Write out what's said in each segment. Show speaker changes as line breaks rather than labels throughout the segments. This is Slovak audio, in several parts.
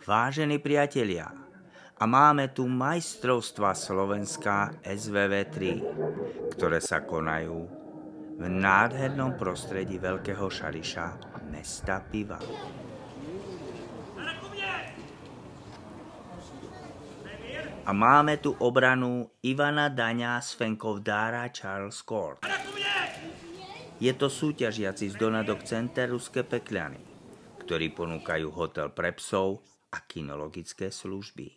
Vážení priatelia, a máme tu majstrovstvá Slovenska SVV3, ktoré sa konajú v nádhernom prostredí Veľkého Šariša, mesta piva. A máme tu obranu Ivana Daňa z Fenkovdára Charles Court. Je to súťažiaci z Donadok Center Ruské Pekľany, ktorí ponúkajú hotel pre psov a kinologické služby.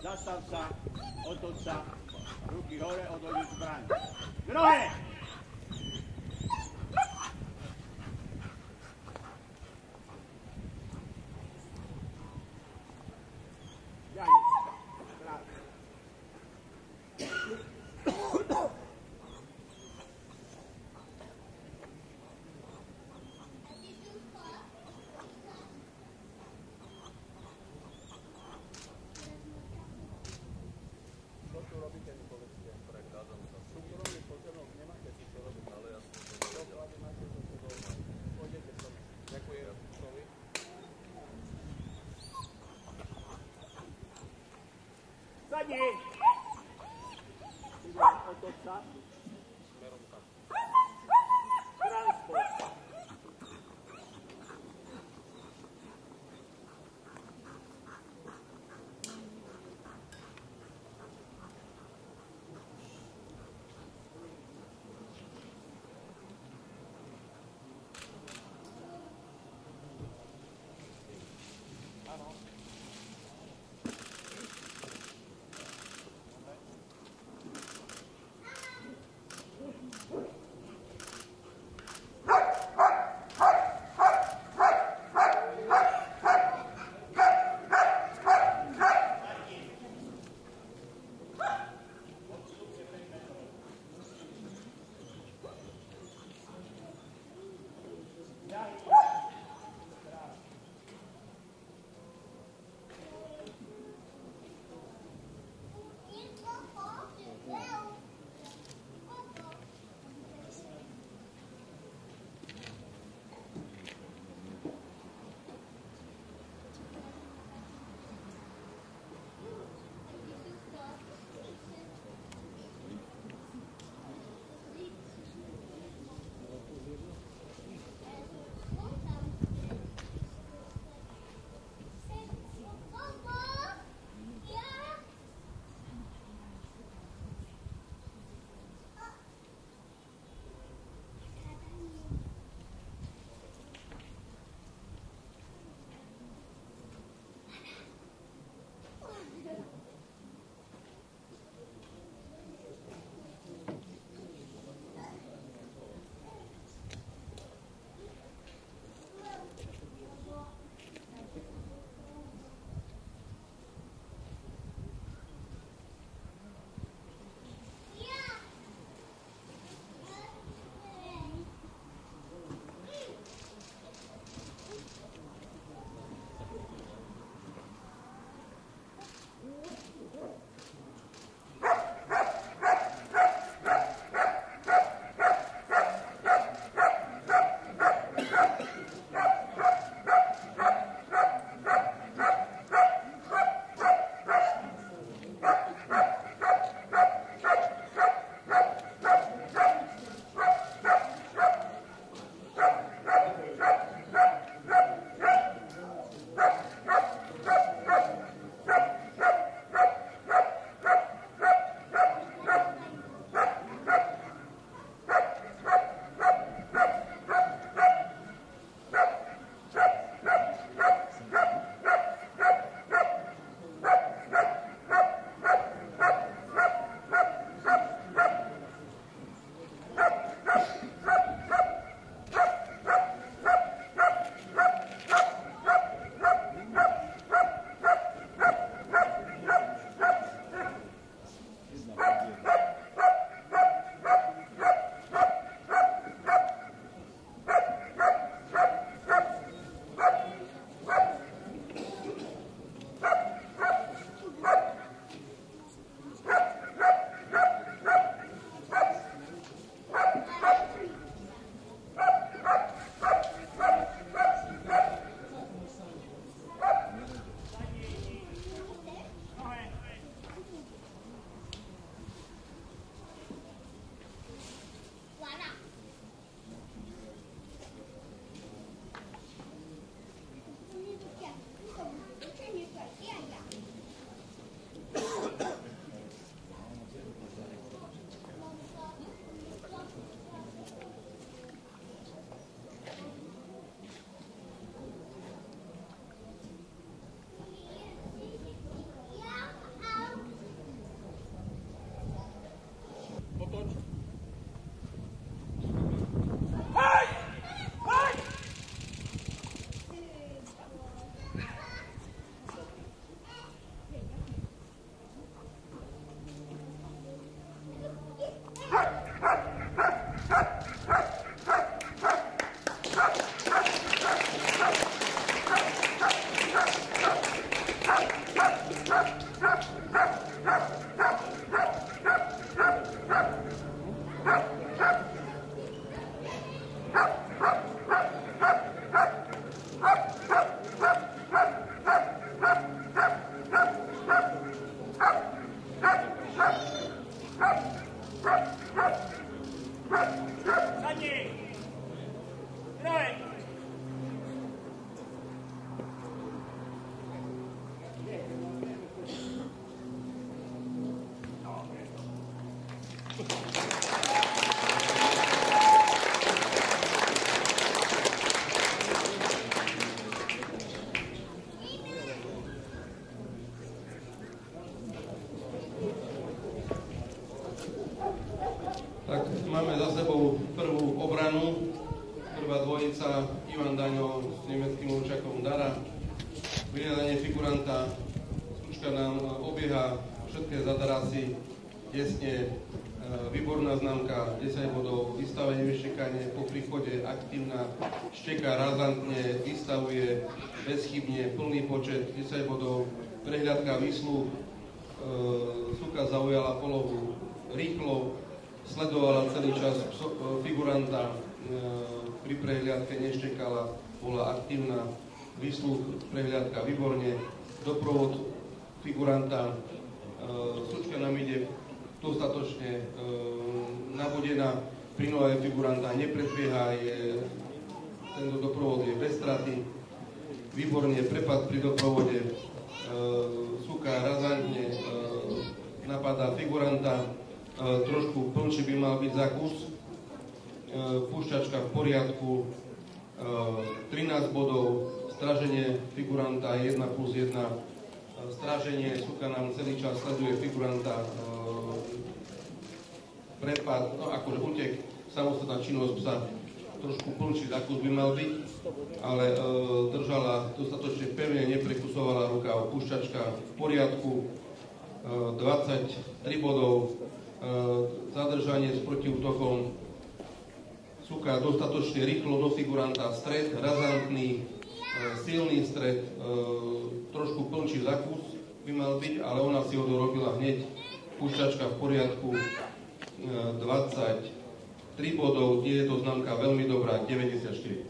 Zastav sa, otoč sa, ruky hore, odhodí zbraň. K nohe! Sadni! Otoč sa. Transport.
Tak máme za sebou prvú obranu. Prvá dvojica Ivan Daňo s nemeckým účakom Dara. Vyhľadanie figuranta. Sučka nám obieha všetké zadarasy tesne. Výborná známka, 10 bodov, vystavenie vyštekanie, po príchode aktívna, šteka razantne, vystavuje bezchybne, plný počet, 10 bodov, prehľadka výsluh, Suka zaujala polohu rýchlo, sledovala celý čas figuranta, pri prehliadke neštekala, bola aktívna, výsluh, prehliadka výborne, doprovod figuranta, Sučka nám ide dostatočne nabodená, pri nohe figuranta nepredbieha, tento doprovod je bez straty, výborne prepad pri doprovode, Suka razantne napadá figuranta, trošku plnší by mal byť zákus, púšťačka v poriadku, 13 bodov, straženie figuranta 1+1, stráženie, Suka nám celý čas sleduje figuranta, prepad, no akože utek, samostatná činnosť psa, trošku plnší zákus by mal byť, ale držala dostatočne pevne, neprekusovala ruka, púšťačka v poriadku, 23 bodov, zadržanie s protiútokom, Suka dostatočne rýchlo do figuranta, stred, razantný, silný stred, trošku plnší zákus by mal byť, ale ona si ho dorobila hneď, púšťačka v poriadku, 23 bodov, nie je to známka veľmi dobrá, 94.